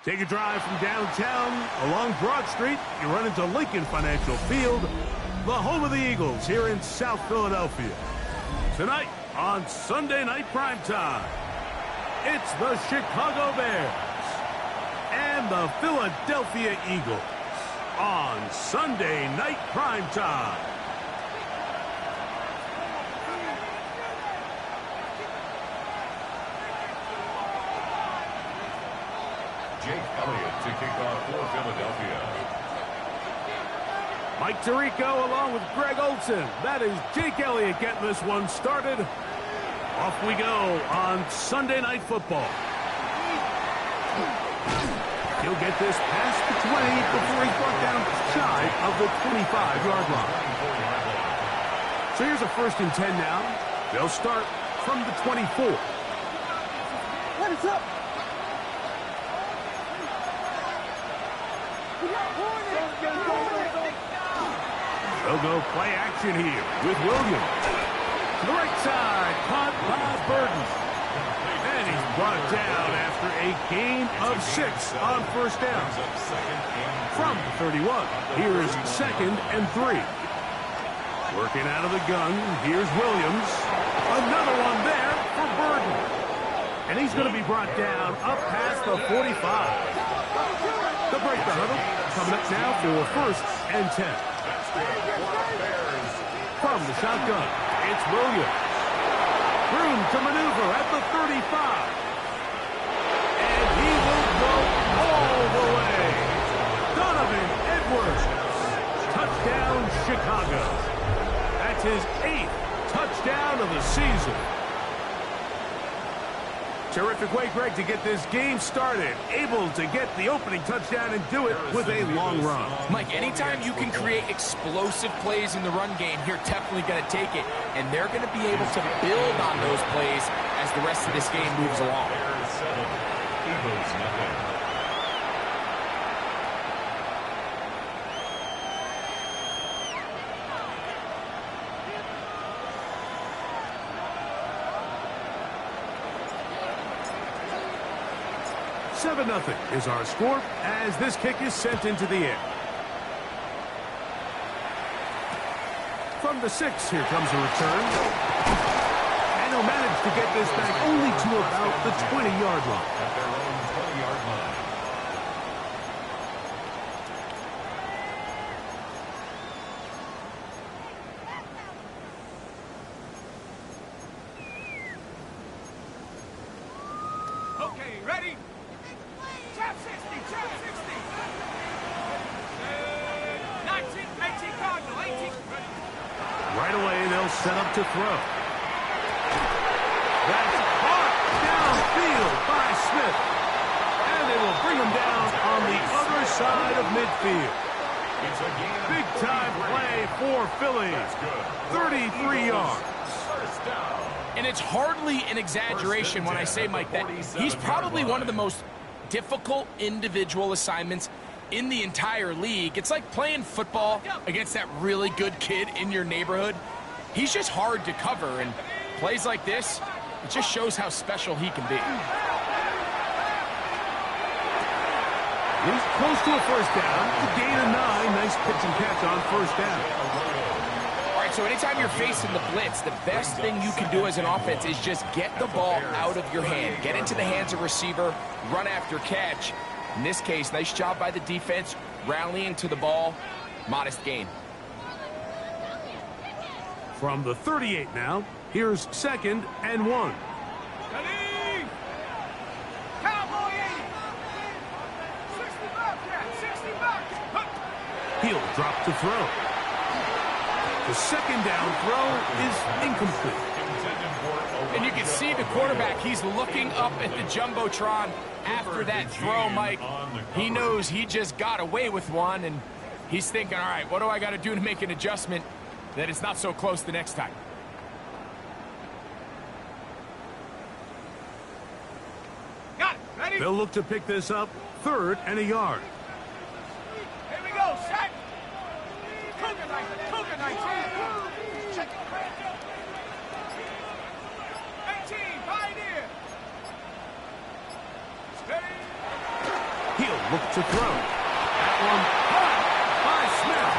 Take a drive from downtown along Broad Street. You run into Lincoln Financial Field, the home of the Eagles here in South Philadelphia. Tonight on Sunday Night Primetime, it's the Chicago Bears and the Philadelphia Eagles on Sunday Night Primetime. Elliott to kick off for Philadelphia. Mike Tirico along with Greg Olson. That is Jake Elliott getting this one started. Off we go on Sunday Night Football. He'll get this past the 20 before he's brought down shy of the 25-yard line. So here's a 1st and 10 now. They'll start from the 24. What is up? They'll go play action here with Williams. To the right side, caught by Burton. And he's brought down after a gain of 6 on 1st down. From the 31, here's 2nd and 3. Working out of the gun, here's Williams. Another one there for Burton. And he's going to be brought down up past the 45. They'll break the huddle. Coming up now for 1st and 10. From the shotgun, it's Williams. Room to maneuver at the 35. And he will go all the way. Donovan Edwards. Touchdown, Chicago. That's his 8th touchdown of the season. Terrific way, Greg, to get this game started. Able to get the opening touchdown and do it with a long run. Mike, anytime you can create explosive plays in the run game, you're definitely going to take it. And they're going to be able to build on those plays as the rest of this game moves along. Eagles nothing. Nothing is our score as this kick is sent into the air. From the 6, here comes a return. And he'll manage to get this back only to about the 20-yard line. At their own 20-yard line. Okay, ready? Trap 60, trap 60. 19, 18, Cardinal, 18. Right away, they'll set up to throw. That's caught downfield by Smith. And they will bring him down on the other side of midfield. It's a big-time play for Philly. 33 yards. First down. And it's hardly an exaggeration when I say, Mike, that he's probably one of the most difficult individual assignments in the entire league. It's like playing football against that really good kid in your neighborhood. He's just hard to cover, and plays like this, it just shows how special he can be. He's close to a 1st down. The gain of 9. Nice pitch and catch on 1st down. All right, So anytime you're facing the blitz, the best thing you can do as an offense is just get the ball out of your hand. Get into the hands of receiver, run after catch. In this case, nice job by the defense, rallying to the ball, modest gain. From the 38 now, here's 2nd and 1. Ready? Cowboy 80. 60 Bobcat, 60 Bobcat. He'll drop to throw. The 2nd down throw is incomplete. And you can see the quarterback, he's looking up at the Jumbotron after that throw, Mike. He knows he just got away with one, and he's thinking, all right, what do I got to do to make an adjustment that it's not so close the next time? Got it. Ready? They'll look to pick this up, 3rd and a yard. Here we go. Set. Cougar night. Cougar night. Check it. 18. Pioneer. Steady. He'll look to throw. That one caught by Smith.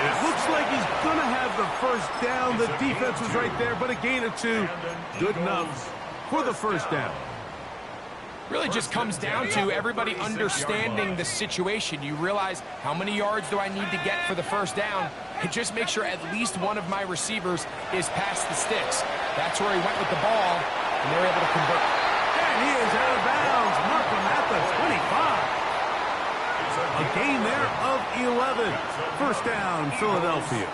And it looks like he's going to have the first down. The defense was right there, but a gain of 2. Good enough for the first down. Really just comes down to everybody understanding the situation. You realize how many yards do I need to get for the first down, and just make sure at least one of my receivers is past the sticks. That's where he went with the ball, and they're able to convert. And he is out of bounds. Markham at the 25. A gain there of 11. First down, Philadelphia.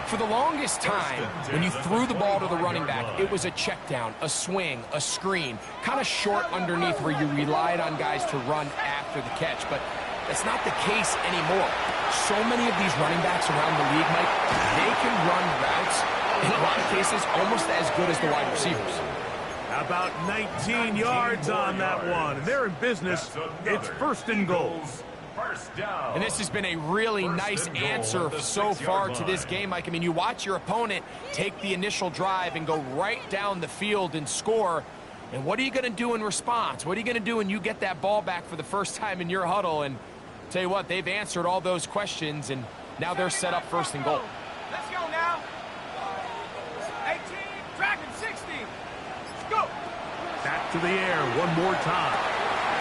For the longest time, when you threw the ball to the running back, it was a check down, a swing, a screen, kind of short underneath where you relied on guys to run after the catch. But that's not the case anymore. So many of these running backs around the league, Mike, they can run routes, in a lot of cases, almost as good as the wide receivers. About 19 yards on that one. They're in business. It's 1st and goal. And this has been a really nice answer so far to this game, Mike. I mean, you watch your opponent take the initial drive and go right down the field and score. And what are you going to do in response? What are you going to do when you get that ball back for the first time in your huddle? And tell you what, they've answered all those questions, and now they're set up 1st and goal. Let's go now. 18. Dragon 60. Let's go. Back to the air one more time.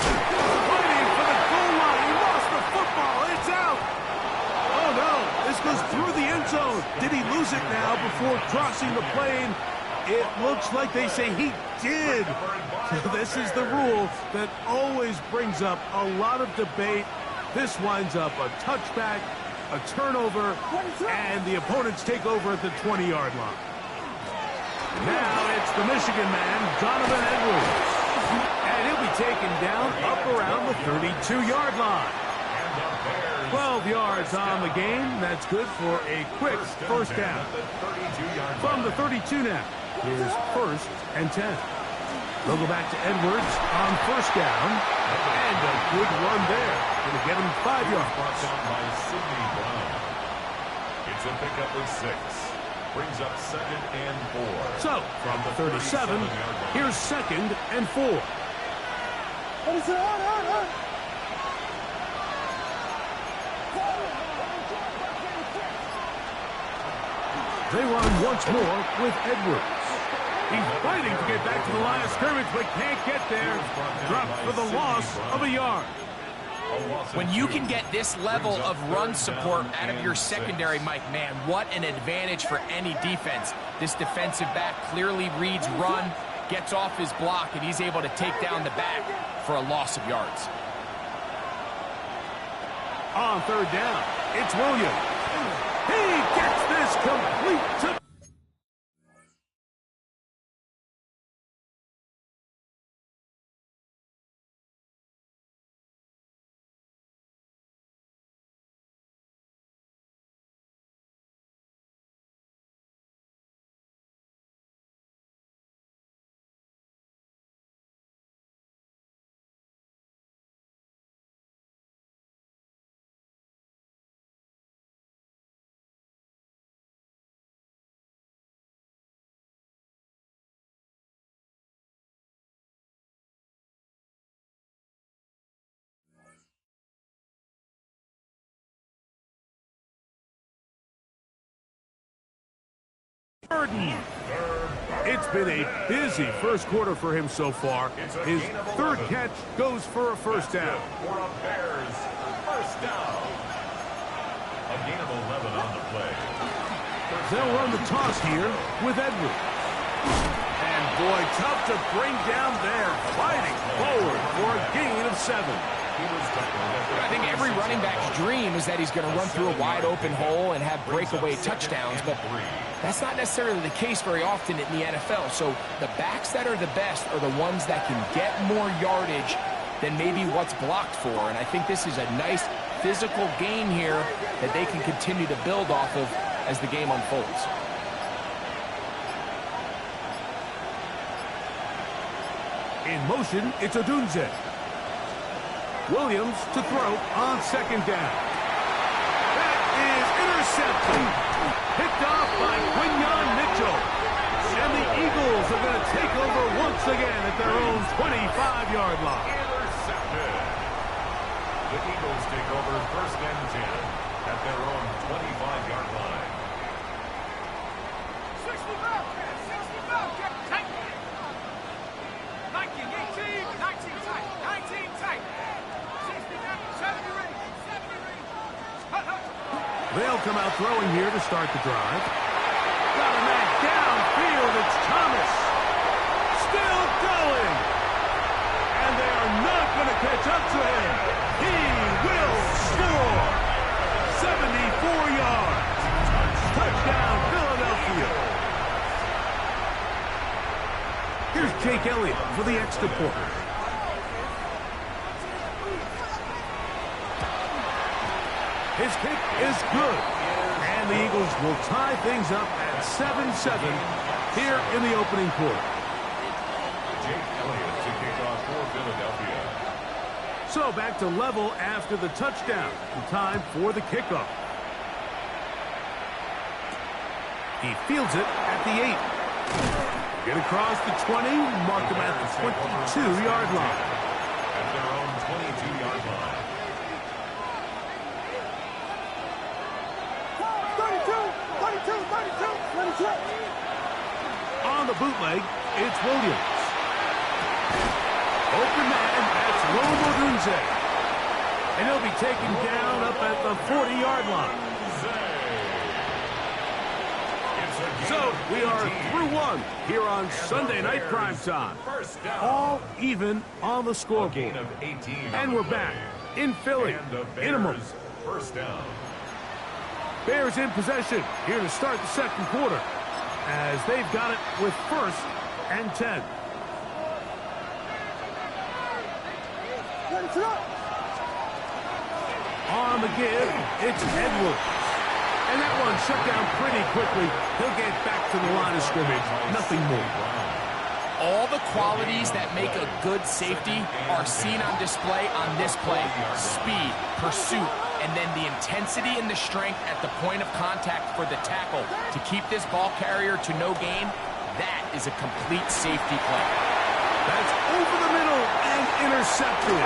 Fighting for the goal line. He lost the football. It's out. Oh, no. This goes through the end zone. Did he lose it now before crossing the plane? It looks like they say he did. So this is the rule that always brings up a lot of debate. This winds up a touchback, a turnover, and the opponents take over at the 20-yard line. Now it's the Michigan man, Donovan Edwards. And he'll be taken down up around the 32-yard line. 12 yards on the game. That's good for a quick first down. From the 32 now, here's 1st and 10. They'll go back to Edwards on 1st down. And a good run there. Going to get him 5 yards. Brought down by Sidney Brown. It's a pickup of 6. Brings up 2nd and 4. So, from the 37, here's 2nd and 4. They run once more with Edwards. He's fighting to get back to the line of scrimmage, but can't get there. Dropped for the loss of a yard. When you can get this level of run support out of your secondary, Mike, man, what an advantage for any defense. This defensive back clearly reads run, gets off his block, and he's able to take down the back for a loss of yards. On 3rd down, it's Williams. He gets this complete to Burden. It's been a busy first quarter for him so far. His third catch goes for a first down. For a Bears first down. A gain of 11 on the play. They'll run the toss here with Edwards. And boy, tough to bring down there. Fighting forward for a gain of 7. I think every running back's dream is that he's going to run through a wide open hole and have breakaway touchdowns, but that's not necessarily the case very often in the NFL. So the backs that are the best are the ones that can get more yardage than maybe what's blocked for. And I think this is a nice physical gain here that they can continue to build off of as the game unfolds. In motion, it's Odunze. Williams to throw on second down. That is intercepted. Picked off by Quinyon Mitchell. And the Eagles are going to take over once again at their own 25-yard line. Intercepted. The Eagles take over first and 10 at their own 25-yard line. 60 Bobcats, 60 Bobcats. Tight. 19, 18, 19 tight, 19 tight. 70 ready, 70 ready. They'll come out throwing here to start the drive. Got a man downfield. It's Thomas. Still going. And they are not going to catch up to him. He will score. 74 yards. Touchdown, Philadelphia. Here's Jake Elliott for the extra point. His kick is good. And the Eagles will tie things up at 7-7 here in the opening quarter. Jake Elliott to kick off for Philadelphia. So back to level after the touchdown. And time for the kickoff. He fields it at the 8. Get across the 20, mark him at the 22-yard line. At their own 22-yard line. 32. On the bootleg, it's Williams. Open man, that's Rome Odunze. And he'll be taken down up at the 40-yard line. So we are through one here on Sunday Night Primetime. All even on the scoreboard. And we're back in Philly in a moment. First down. Bears in possession here to start the second quarter as they've got it with first and 10. On the give, it's Edwards. And that one shut down pretty quickly. He'll get back to the line of scrimmage. Nothing more. All the qualities that make a good safety are seen on display on this play. Speed, pursuit, and then the intensity and the strength at the point of contact for the tackle to keep this ball carrier to no gain. That is a complete safety play. That's over the middle and intercepted.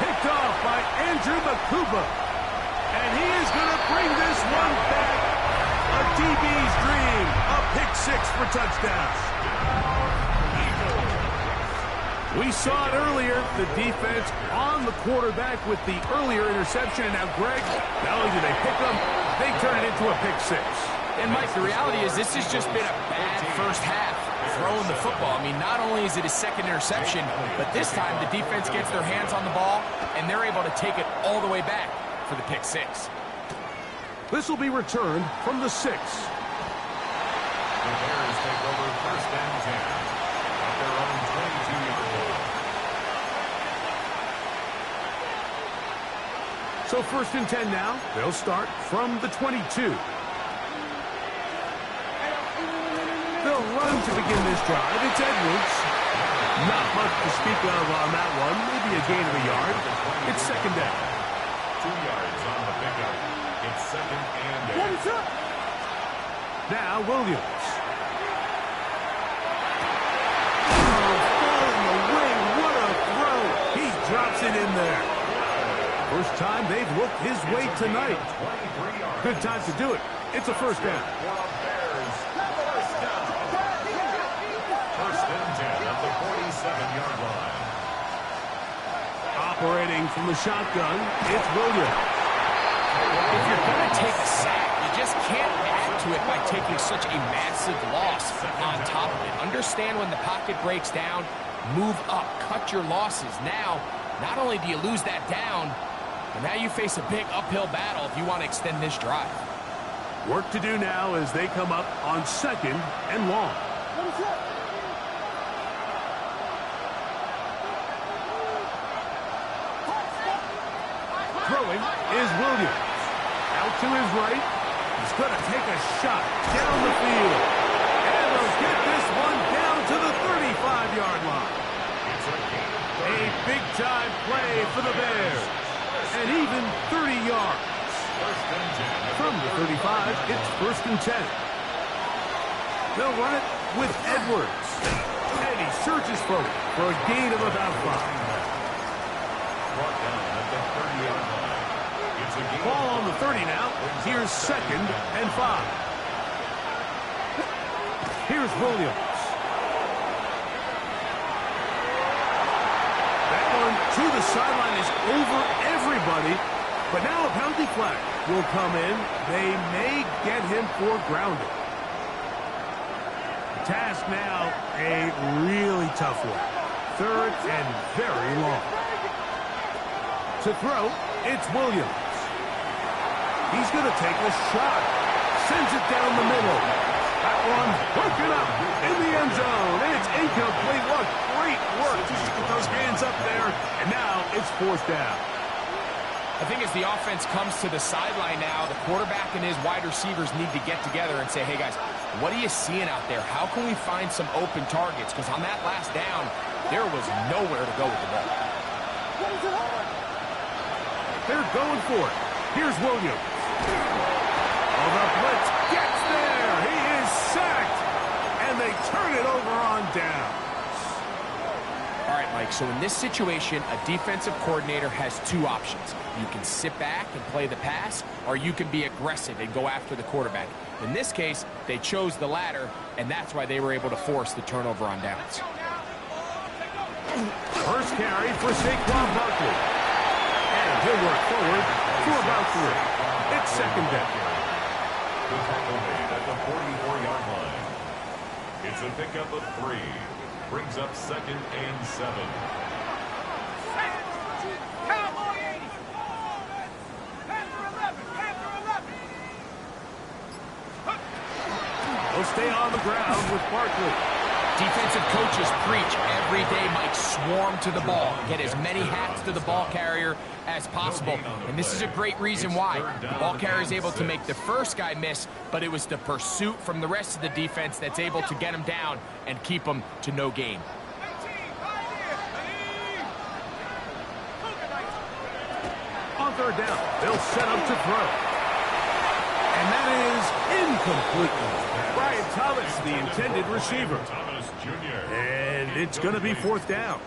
Picked off by Andrew Makuba. And he is going to bring this one back. A DB's dream. A pick six for touchdowns. We saw it earlier, the defense on the quarterback with the earlier interception. And now, Greg, not only do they pick them, they turn it into a pick six. And, Mike, the reality is this has just been a bad first half throwing the football. I mean, not only is it his second interception, but this time the defense gets their hands on the ball, and they're able to take it all the way back for the pick six. This will be returned from the 6. The Bears take over first and 10 at their own 22-yard line. So first and 10 now. They'll start from the 22. They'll run to begin this drive. It's Edwards. Not much to speak of on that one. Maybe a gain of a yard. It's second down. 2 yards on the pickup. It's second and 8. Now Williams. Oh, falling away. What a throw. He drops it in there. First time they've looked his way tonight. Good time to do it. It's a first down. For a Bears first 7-yard line. Operating from the shotgun, it's Williams. If you're going to take a sack, you just can't add to it by taking such a massive loss on top of it. Understand when the pocket breaks down, move up, cut your losses. Now, not only do you lose that down, but now you face a big uphill battle if you want to extend this drive. Work to do now as they come up on 2nd and long. Throwing is Williams. Out to his right. He's going to take a shot down the field. And they'll get this one down to the 35-yard line. A big-time play for the Bears. And even 30 yards. From the 35, it's 1st and 10. They'll run it with Edwards. And he surges forward for a gain of about 5. Brought down at the 30-yard line. It's a gain. Ball on the 30 now. Here's 2nd and 5. Here's Williams. That one to the sideline is over everybody. But now a penalty flag will come in. They may get him for grounding. The task now, a really tough one. 3rd and very long. To throw, it's Williams. He's going to take a shot. Sends it down the middle. That one broken up in the end zone. And it's incomplete. What great work to get those hands up there. And now it's 4th down. I think as the offense comes to the sideline now, the quarterback and his wide receivers need to get together and say, hey, guys, what are you seeing out there? How can we find some open targets? Because on that last down, there was nowhere to go with the ball. They're going for it. Here's Williams. Oh, the blitz gets there. He is sacked. And they turn it over on down. All right, Mike, so in this situation, a defensive coordinator has 2 options. You can sit back and play the pass, or you can be aggressive and go after the quarterback. In this case, they chose the latter, and that's why they were able to force the turnover on downs. First carry for Saquon Barkley. And he'll work forward for about 3. It's 2nd down. The tackle made at the 44-yard line. It's a pickup of 3. Brings up 2nd and 7. Cowboy 80. Panther 11. Panther 11. He'll stay on the ground with Barkley. Defensive coaches preach every day, Mike, swarm to the ball. Get as many hats to the ball carrier as possible. And this is a great reason why. The ball carrier is able to make the first guy miss, but it was the pursuit from the rest of the defense that's able to get him down and keep him to no gain. On 3rd down, they'll set up to throw. And that is incomplete. Brian Thomas, the intended receiver. And it's going to be 4th down.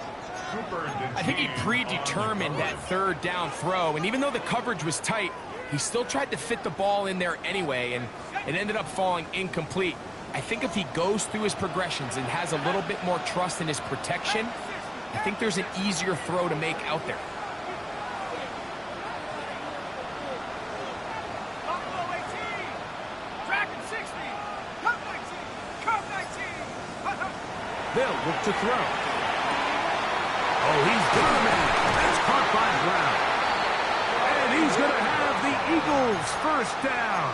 I think he predetermined that 3rd down throw, and even though the coverage was tight, he still tried to fit the ball in there anyway, and it ended up falling incomplete. I think if he goes through his progressions and has a little bit more trust in his protection, I think there's an easier throw to make out there. They'll look to throw. Oh, he's got a man. That's caught by Brown. And he's going to have the Eagles 1st down.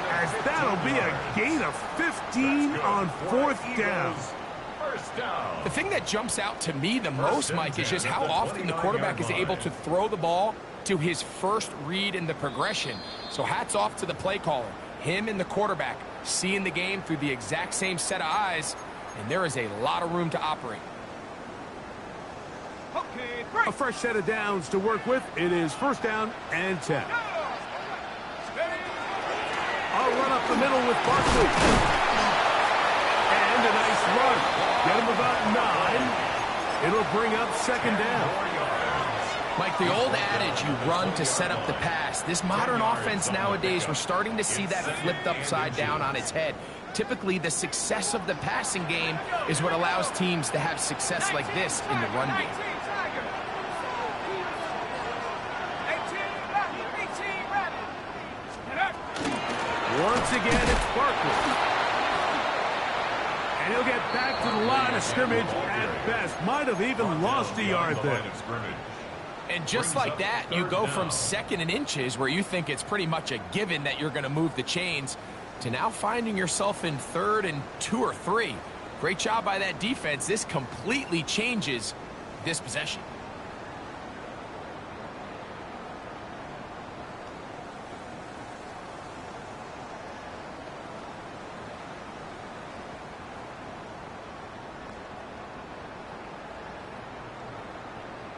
As that'll be a gain of 15 on 4th down. The thing that jumps out to me the most, Mike, is just how often the quarterback is able to throw the ball to his first read in the progression. So hats off to the play caller. Him and the quarterback seeing the game through the exact same set of eyes. And there is a lot of room to operate. Okay, A fresh set of downs to work with. It is 1st down and 10. I'll run up the middle with Barkley. And a nice run. Get him about 9. It'll bring up 2nd down. Like the old adage, you run to set up the pass. This modern offense nowadays, we're starting to see that flipped upside down on its head. Typically, the success of the passing game is what allows teams to have success like this in the run game. Once again, it's Barkley. And he'll get back to the line of scrimmage at best. Might have even lost a yard there. And just like that, you go from second and inches, where you think it's pretty much a given that you're going to move the chains, to now finding yourself in 3rd and 2 or 3. Great job by that defense. This completely changes this possession.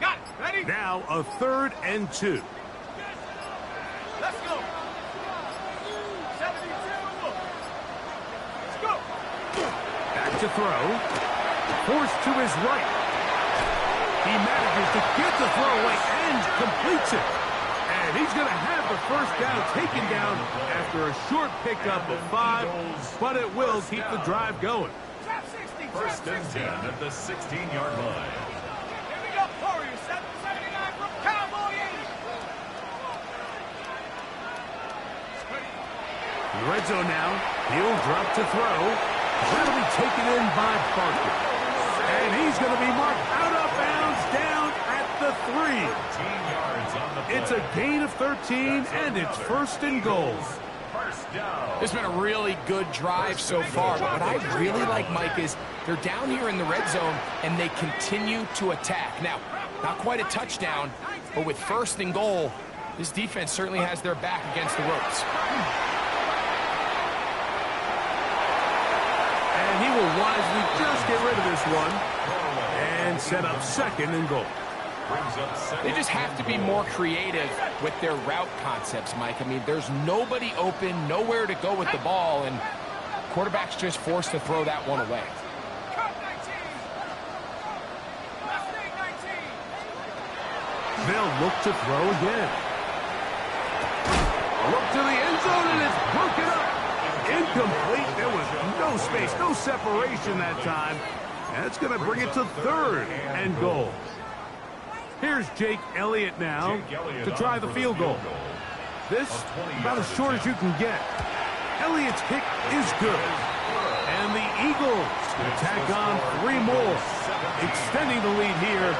Got it. Ready? Now a 3rd and 2. Let's go. 72. Let's go. Back to throw. Forced to his right. He manages to get the throw away and completes it. And he's going to have the first down taken down after a short pickup of 5, but it will keep the drive going. Trap 60. First and 10 at the 16-yard line. Here we go. Warriors 79 from Cowboy 80. Red zone now. He'll drop to throw. That'll be taken in by Barkley. And he's going to be marked out of bounds down at the 3. 13 yards on the play. It's a gain of 13, and it's 1st and goal. First down. It's been a really good drive so far. But what I really like, Mike, is they're down here in the red zone, and they continue to attack. Now, not quite a touchdown, but with 1st and goal, this defense certainly has their back against the ropes. And he will wisely just get rid of this one and set up 2nd and goal. Brings up second. They just have to be more creative with their route concepts, Mike. I mean, there's nobody open, nowhere to go with the ball, and quarterback's just forced to throw that one away. Cut 19. Last thing 19. They'll look to throw again. Look to the end zone, and it's broken up. Incomplete. There was no space, no separation that time. And it's going to bring it to 3rd and goal. Here's Jake Elliott now to try the field goal. This, about as short as you can get. Elliott's kick is good. And the Eagles tack on 3 more, extending the lead here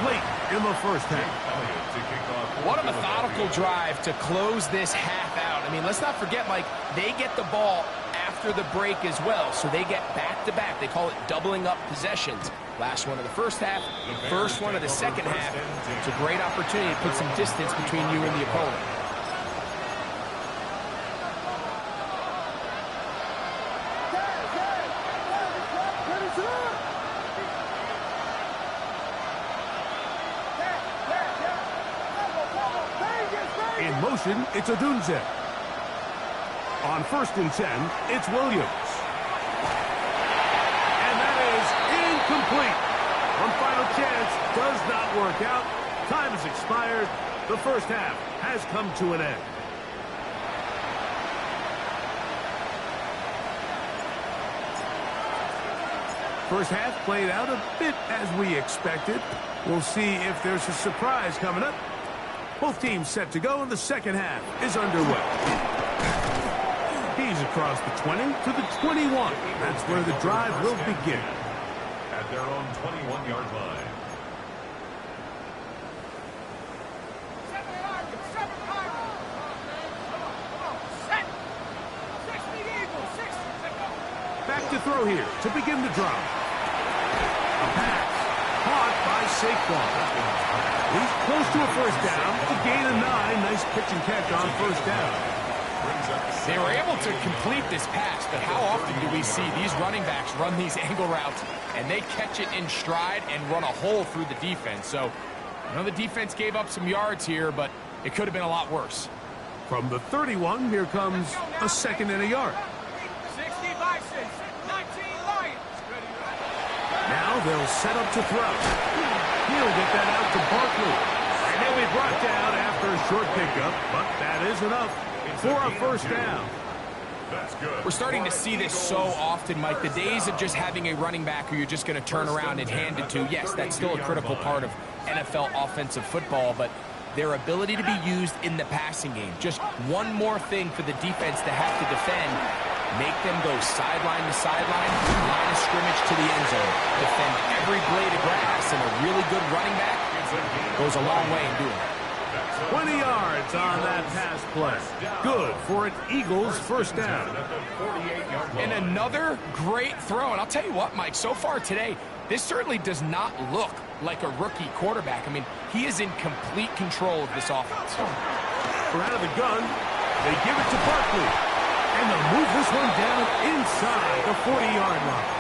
late in the first half. What a methodical drive to close this half out. I mean, let's not forget, Mike, they get the ball after the break as well, so they get back-to-back. They call it doubling up possessions. Last one of the first half, first one of the second half. It's a great opportunity to put some distance between you and the opponent. In motion, it's Odunze. On 1st and 10, it's Williams. And that is incomplete. One final chance does not work out. Time has expired. The first half has come to an end. First half played out a bit as we expected. We'll see if there's a surprise coming up. Both teams set to go, and the second half is underway. He's across the 20 to the 21. That's where the drive will begin. At their own 21-yard line. 7 Pirates. 7 Pirates. Come on. Set. 60 Eagles. 60. Back to throw here to begin the drive. A pass caught by Saquon. He's close to a first down. A gain of 9. Nice pitch and catch on first down. They were able to complete this pass, but how often do we see these running backs run these angle routes and they catch it in stride and run a hole through the defense? So, I know the defense gave up some yards here, but it could have been a lot worse. From the 31, here comes a 2nd and a yard. 60 Bison. 19 Lions. Now they'll set up to throw. He'll get that out to Barkley. And He'll be brought down after a short pickup, but that is enough for a first down. That's good. We're starting to see this so often, Mike. The days of just having a running back who you're just going to turn around and hand it to, yes, that's still a critical part of NFL offensive football, but their ability to be used in the passing game, just one more thing for the defense to have to defend, make them go sideline to sideline, line of scrimmage to the end zone, defend every blade of grass, and a really good running back goes a long way in doing it. 20 yards on that pass play. Good for an Eagles first down. And another great throw. And I'll tell you what, Mike, so far today, this certainly does not look like a rookie quarterback. I mean, he is in complete control of this offense. We're out of the gun. They give it to Barkley. And they'll move this one down inside the 40-yard line.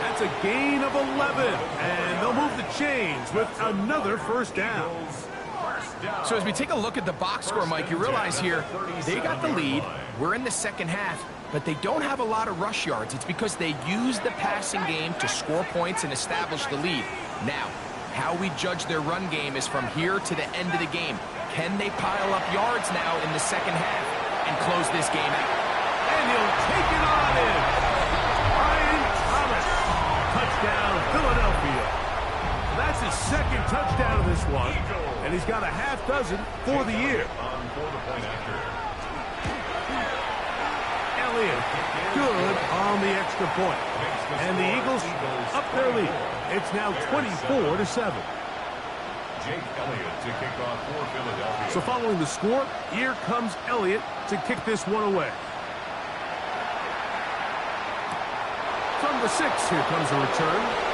That's a gain of 11. And they'll move the chains with another first down. So as we take a look at the box score, Mike, you realize here they got the lead. We're in the second half, but they don't have a lot of rush yards. It's because they use the passing game to score points and establish the lead. Now, how we judge their run game is from here to the end of the game. Can they pile up yards now in the second half and close this game out? And he'll take it on in. Brian Thomas. Touchdown, Philadelphia. That's his second touchdown of this one, and he's got a half dozen for the year. Elliott, good on the extra point. And the Eagles up their lead. It's now 24-7. Jake Elliott to kick off for Philadelphia. So following the score, here comes Elliott to kick this one away. From the 6, here comes a return.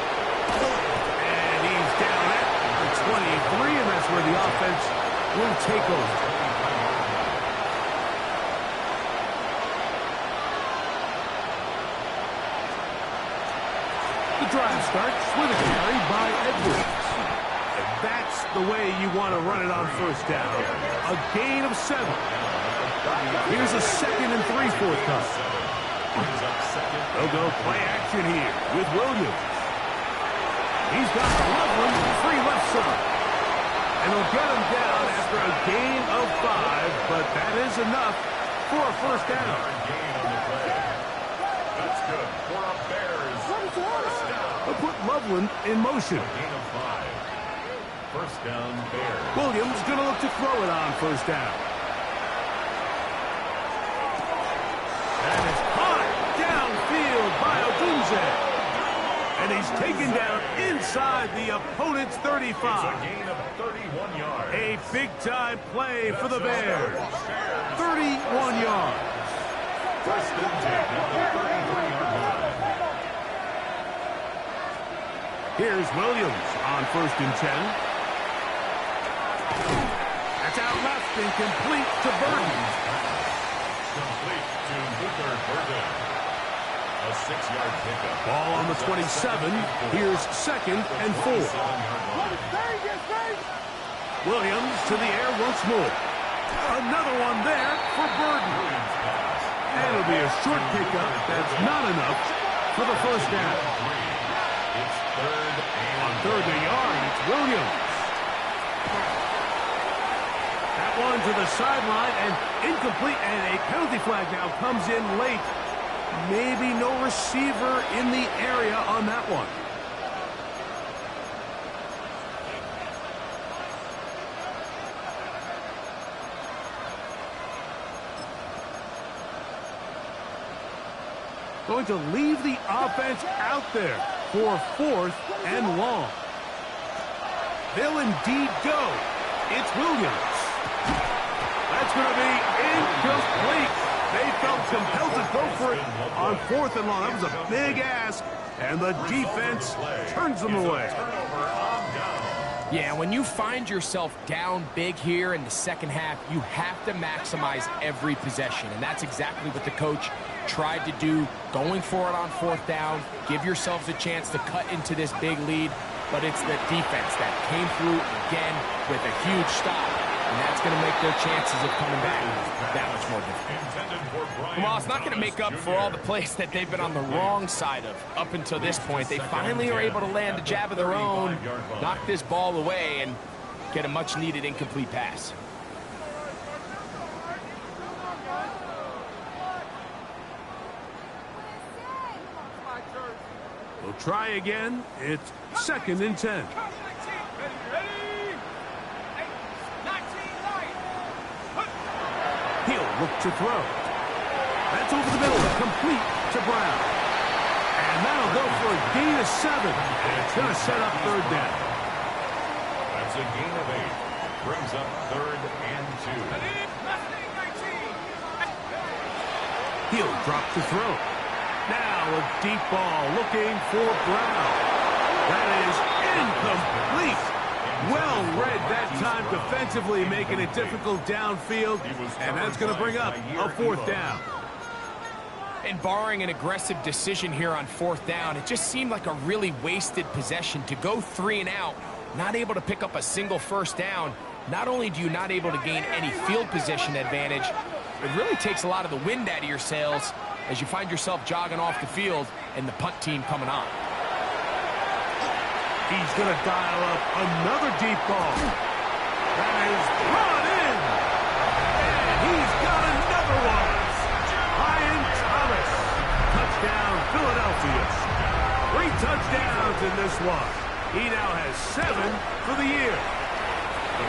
Down at the 23, and that's where the offense will take over. The drive starts with a carry by Edwards. And that's the way you want to run it on first down. A gain of 7. Here's a 2nd and 3/4 cut. They'll go play action here with Williams. He's got Loveland free left side. And he'll get him down after a gain of 5, but that is enough for a first down. That's good for a Bears first down. They'll put Loveland in motion. Gain of 5. First down, Bears. Williams going to look to throw it on first down. And it's caught downfield by Odunze. And he's taken down inside the opponent's 35. It's a gain of 31 yards. A big-time play for the Bears. 31 yards. First and 10 at the 33-yard line. Here's Williams on first and 10. That's out left and complete to Burton. Complete to Luther Burton. A 6-yard pickup. Ball on the 27. Here's 2nd and 4. Williams to the air once more. Another one there for Burton. And it'll be a short pickup. That's not enough for the first down. It's third and On third and yard, it's Williams. That one to the sideline and incomplete. And a penalty flag now comes in late. Maybe no receiver in the area on that one. Going to leave the offense out there for 4th and long. They'll indeed go. It's Williams. That's going to be incomplete. They felt compelled to go for it on 4th and long. That was a big ask, and the defense turns them away. Yeah, when you find yourself down big here in the second half, you have to maximize every possession, and that's exactly what the coach tried to do, going for it on 4th down, give yourselves a chance to cut into this big lead, but it's the defense that came through again with a huge stop, and that's going to make their chances of coming back that much more difficult. Well, it's not going to make up for all the plays that they've been on the wrong side of up until this point. They finally are able to land a jab of their own, knock this ball away, and get a much-needed incomplete pass. We'll try again. It's 2nd and 10. He'll look to throw. That's over the middle, complete to Brown. And that'll go for a gain of 7. And it's going to set up 3rd down. That's a gain of 8. Brings up 3rd and 2. He'll drop to throw. Now a deep ball looking for Brown. That is incomplete. Well read that time defensively, making it difficult downfield. And that's going to bring up a 4th down. And barring an aggressive decision here on 4th down, it just seemed like a really wasted possession to go 3 and out, not able to pick up a single 1st down. Not only do you not able to gain any field position advantage, it really takes a lot of the wind out of your sails as you find yourself jogging off the field and the punt team coming on. He's going to dial up another deep ball. That is brought in. And he's got another one. Ryan Thomas. Touchdown, Philadelphia. 3 touchdowns in this one. He now has 7 for the year.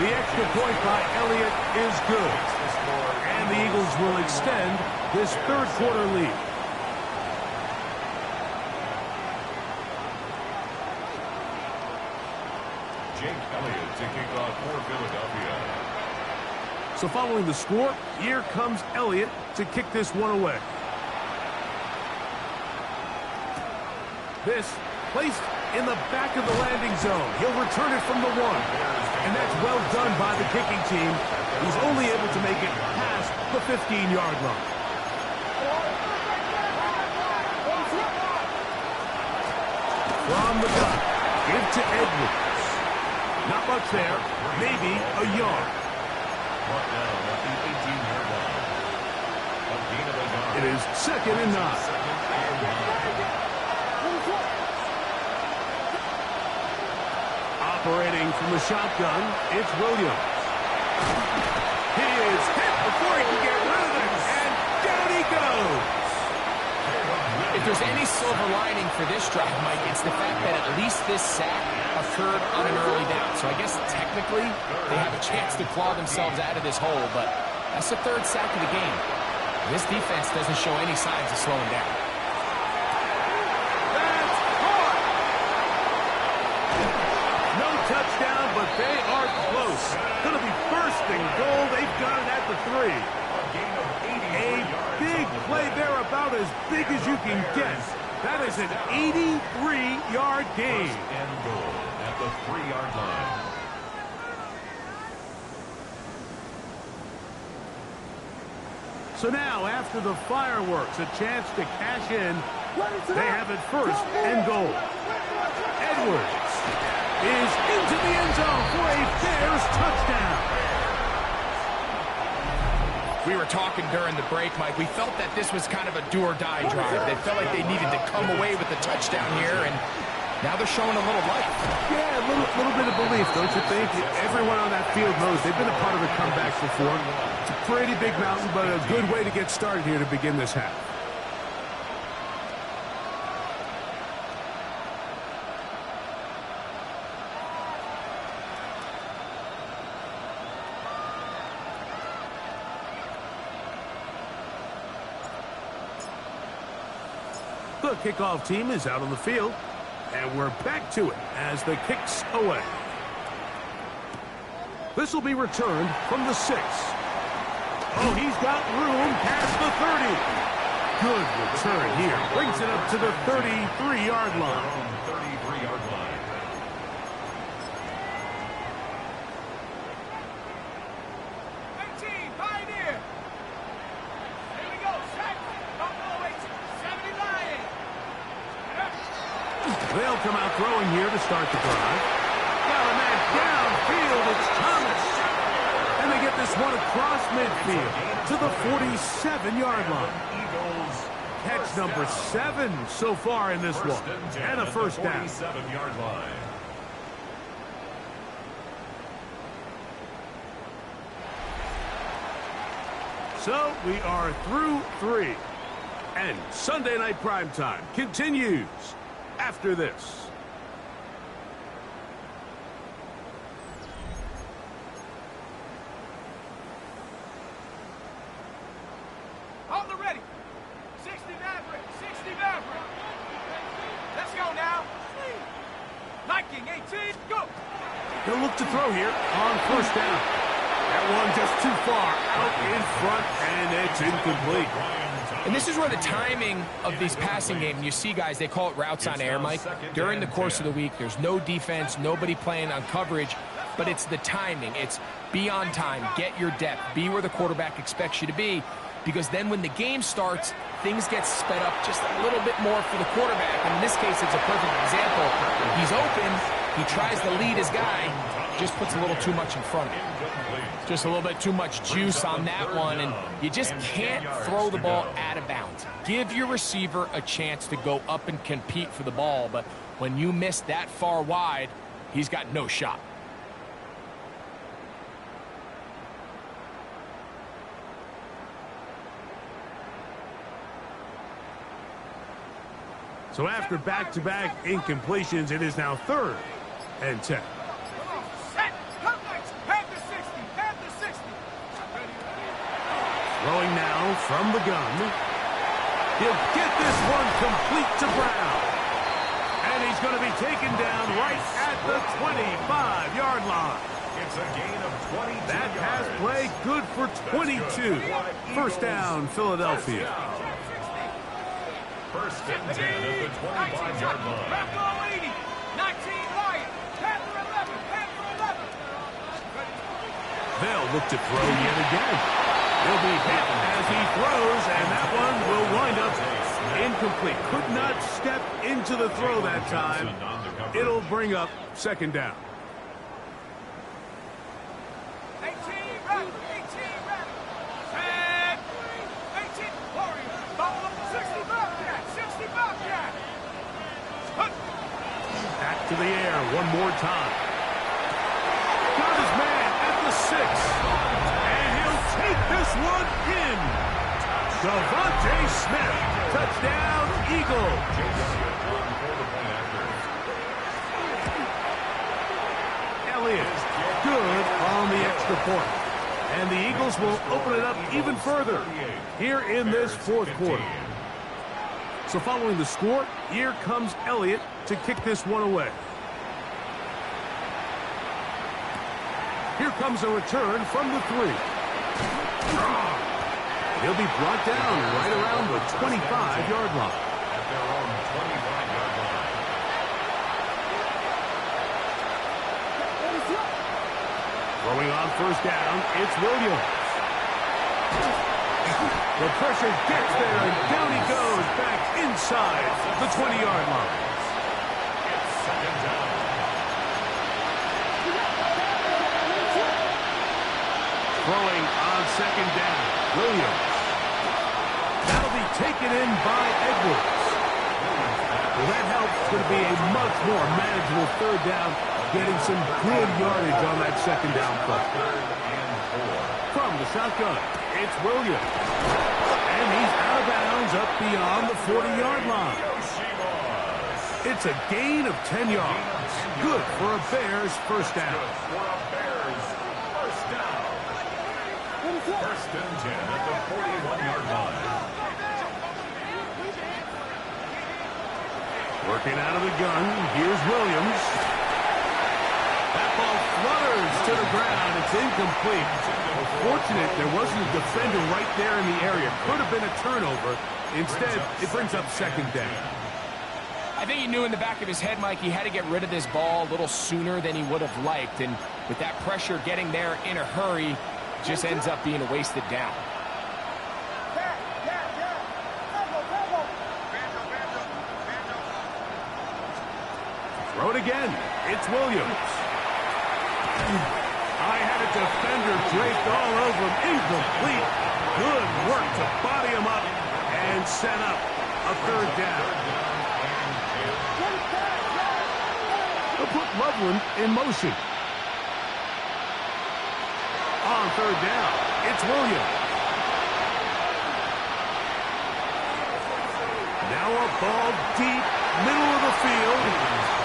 The extra point by Elliott is good. And the Eagles will extend this 3rd quarter lead. Jake Elliott to kick off for Philadelphia. So following the score, here comes Elliott to kick this one away. This placed in the back of the landing zone. He'll return it from the 1. And that's well done by the kicking team. He's only able to make it past the 15-yard line. From the gun, give to Edwards. Not much there, maybe a yard. It is 2nd and 9. Operating from the shotgun, it's Williams. He is hit before he can get rid of it, and down he goes. If there's any silver lining for this drive, Mike, it's the fact that at least this sack occurred on an early down. So I guess technically they have a chance to claw themselves out of this hole, but that's the 3rd sack of the game. This defense doesn't show any signs of slowing down. That's caught! No touchdown, but they are close. Going to be 1st and goal. They've got it at the 3. A big play there, about as big as you can get. That is an 83-yard gain. 1st and goal at the 3-yard line. So now, after the fireworks, a chance to cash in. They have it 1st and goal. Edwards is into the end zone for a Bears touchdown. We were talking during the break, Mike. We felt that this was kind of a do-or-die drive. They felt like they needed to come away with a touchdown here, and now they're showing a little life. Yeah, a little bit of belief, don't you think? Everyone on that field knows they've been a part of the comebacks before. It's a pretty big mountain, but a good way to get started here to begin this half. The kickoff team is out on the field, and we're back to it as the kick's away. This will be returned from the 6. Oh, he's got room past the 30. Good return here. Brings it up to the 33-yard line. 33-yard line. They'll come out throwing here to start the drive. Got a man downfield. It's Thomas. And they get this one across midfield to the 47-yard line. Catch number 7 so far in this one. And a 1st down. 47-yard line. So we are through 3. And Sunday Night Primetime continues after this. On the ready. 60 Maverick. 60 Maverick. Let's go now. Liking 18. Go. He'll look to throw here on first down. That one just too far out in front, and it's incomplete. And this is where the timing of these passing games, you see guys, they call it routes on air, Mike. During the course of the week, there's no defense, nobody playing on coverage, but it's the timing. It's be on time, get your depth, be where the quarterback expects you to be, because then when the game starts, things get sped up just a little bit more for the quarterback. And in this case, it's a perfect example. He's open, he tries to lead his guy, just puts a little too much in front of him. Just a little bit too much juice on that one, and you just can't throw the ball out of bounds. Give your receiver a chance to go up and compete for the ball, but when you miss that far wide, he's got no shot. So after back-to-back incompletions, it is now 3rd and 10. Set. Have the 60. Have the 60. Throwing now from the gun. He'll get this one complete to Brown. And he's going to be taken down right at the 25-yard line. It's a gain of 22 That pass yards. play good for 22. First down, Philadelphia. First and 10 at the 25-yard line. Left ball 80. 19 Lions. Panther 11. Panther 11. They'll look to throw yet again. He'll be hit as he throws, and that one will wind up incomplete. Could not step into the throw that time. It'll bring up 2nd down. 18 Rapper. 18 Rapper. And 18 Warrior. Ball up 60 Bobcat. 60 Bobcat. Back to the air one more time. Got his man at the 6. And he'll take this one in. Devontae Smith. Touchdown, Eagles. Elliott, good on the extra point. And the Eagles will open it up even further here in this 4th quarter. So following the score, here comes Elliott to kick this one away. Here comes a return from the 3. He'll be brought down right around the 25-yard line. At their own 25-yard line. Throwing on first down, it's Williams. The pressure gets there, and down he goes back inside the 20-yard line. It's 2nd down. Throwing on 2nd down, Williams. That'll be taken in by Edwards. Well, that helps. It's going to be a much more manageable 3rd down, getting some good yardage on that 2nd down play. From the shotgun, it's Williams. And he's out of bounds up beyond the 40-yard line. It's a gain of 10 yards. Good for a Bears first down. For a Bears first down. First and 10 at the 41-yard line. Working out of the gun, here's Williams. That ball flutters to the ground. It's incomplete. Fortunate there wasn't a defender right there in the area. Could have been a turnover. Instead, it brings up 2nd down. I think he knew in the back of his head, Mike, he had to get rid of this ball a little sooner than he would have liked. And with that pressure getting there in a hurry, just ends up being a wasted down. Throw it again. It's Williams. I had a defender draped all over him. Incomplete. Good work to body him up and set up a 3rd down. They'll put Loveland in motion. On 3rd down, it's Williams. a ball deep, middle of the field.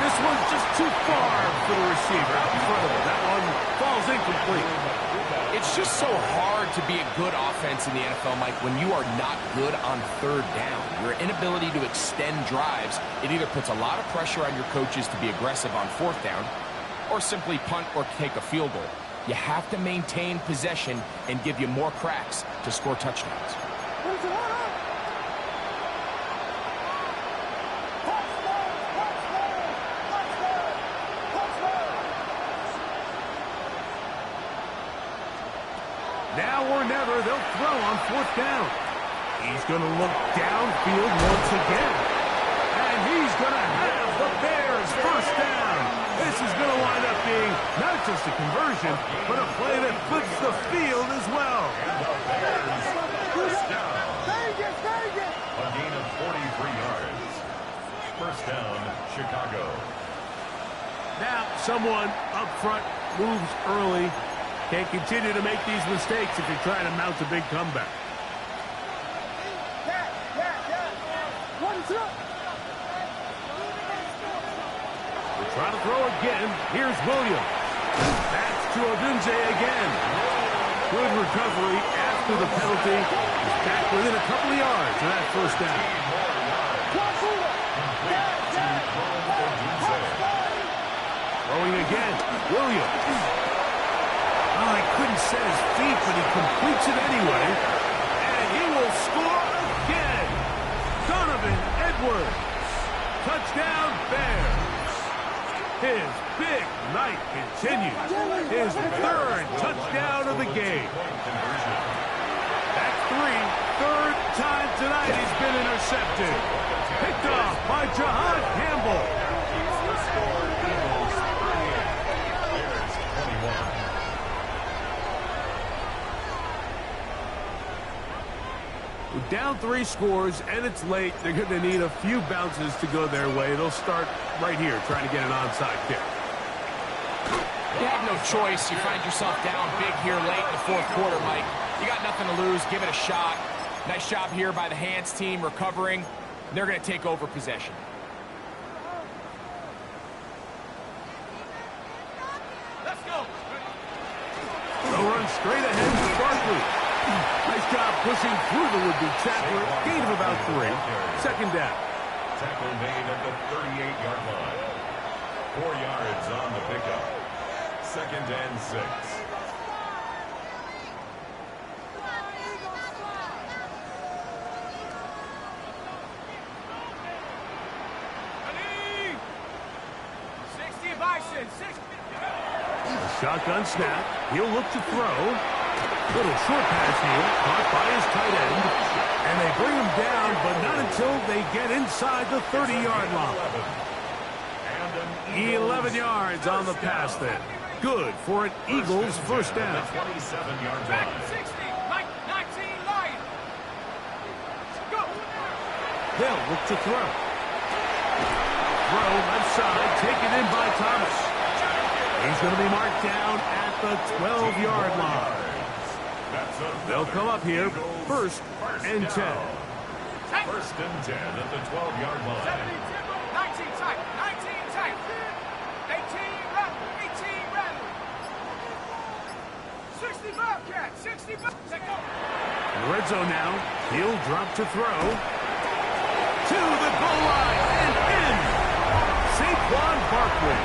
This one's just too far for the receiver. Out in front of him. That one falls incomplete. It's just so hard to be a good offense in the NFL, Mike, when you are not good on third down. Your inability to extend drives, it either puts a lot of pressure on your coaches to be aggressive on fourth down or simply punt or take a field goal. You have to maintain possession and give you more cracks to score touchdowns. Now or never, they'll throw on fourth down. He's going to look downfield once again. And he's going to have the Bears first down. This is going to wind up being not just a conversion, but a play that flips the field as well. First down. A gain of 43 yards. First down, Chicago. Now, someone up front moves early. Can't continue to make these mistakes if you're trying to mount a big comeback. We're trying to throw again. Here's Williams. That's to Odunze again. Good recovery after the penalty. He's back within a couple of yards of that first down. Throwing again. Williams. Oh, he couldn't set his feet, but he completes it anyway. And he will score again. Donovan Edwards. Touchdown, Bears. His big night continues. His third touchdown of the game. That's three. Third time tonight he's been intercepted. Picked off by Jahan Campbell. Down 3 scores, and it's late. They're going to need a few bounces to go their way. They'll start right here trying to get an onside kick. You have no choice. You find yourself down big here late in the fourth quarter, Mike. You got nothing to lose. Give it a shot. Nice job here by the Hands team recovering. They're going to take over possession. Let's go. They'll run straight ahead to Barkley. Nice job pushing through the would-be tackler. Gain of about 3. Second down. Tackle made at the 38-yard line. 4 yards on the pickup. Second and 6. Shotgun snap. He'll look to throw. Little short pass here, caught by his tight end. And they bring him down, but not until they get inside the 30-yard line. 11 yards on the pass then. Good for an Eagles first down. 27-yard line. 60, 19 line. Go. They'll look to throw. Throw left side, taken in by Thomas. He's going to be marked down at the 12-yard line. They'll come up here, first and 10. First and 10 at the 12-yard line. 19 tight, 19 tight. 18 rattle, 18 rattle. 60 Bobcat, 60 Bobcat. In the red zone now, he'll drop to throw. To the goal line and in. Saquon Barkley.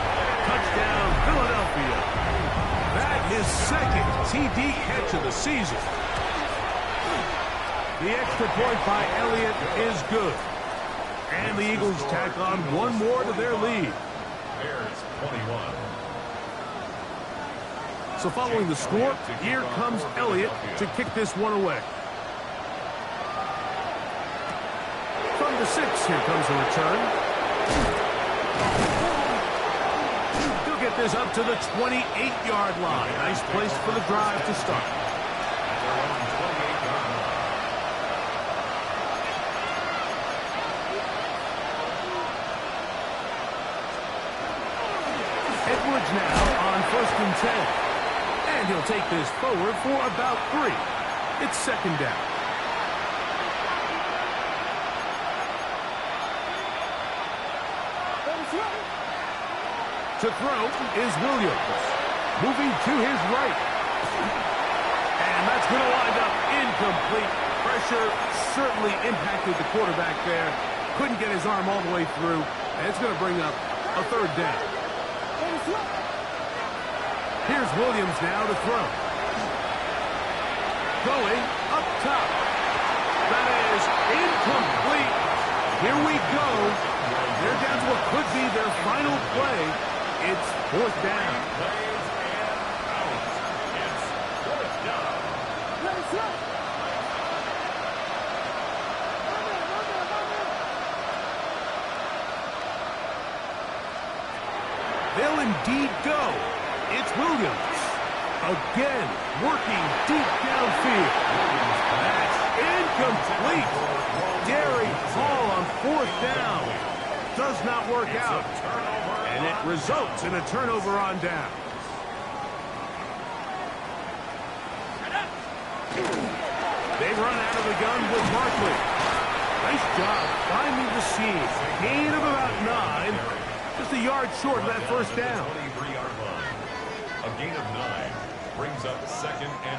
Touchdown, Philadelphia. That his second TD catch of the season. The extra point by Elliott is good. And the Eagles tack on one more to their lead. Bears 21. So following the score, here comes Elliott to kick this one away. From the 6, here comes the return. Get this up to the 28-yard line. Nice place for the drive to start. Edwards now on first and 10. And he'll take this forward for about 3. It's second down. To throw is Williams. Moving to his right. And that's going to wind up incomplete. Pressure certainly impacted the quarterback there. Couldn't get his arm all the way through. And it's going to bring up a third down. Here's Williams now to throw. Going up top. That is incomplete. Here we go. They're down to what could be their final play. It's fourth down. They'll indeed go. It's Williams. Again, working deep downfield. That's incomplete. Daring ball on fourth down. Does not work out. And it results in a turnover on down. They run out of the gun with Barkley. Nice job finding the seam. Gain of about 9. Just a yard short of that first down. A gain of 9 brings up second and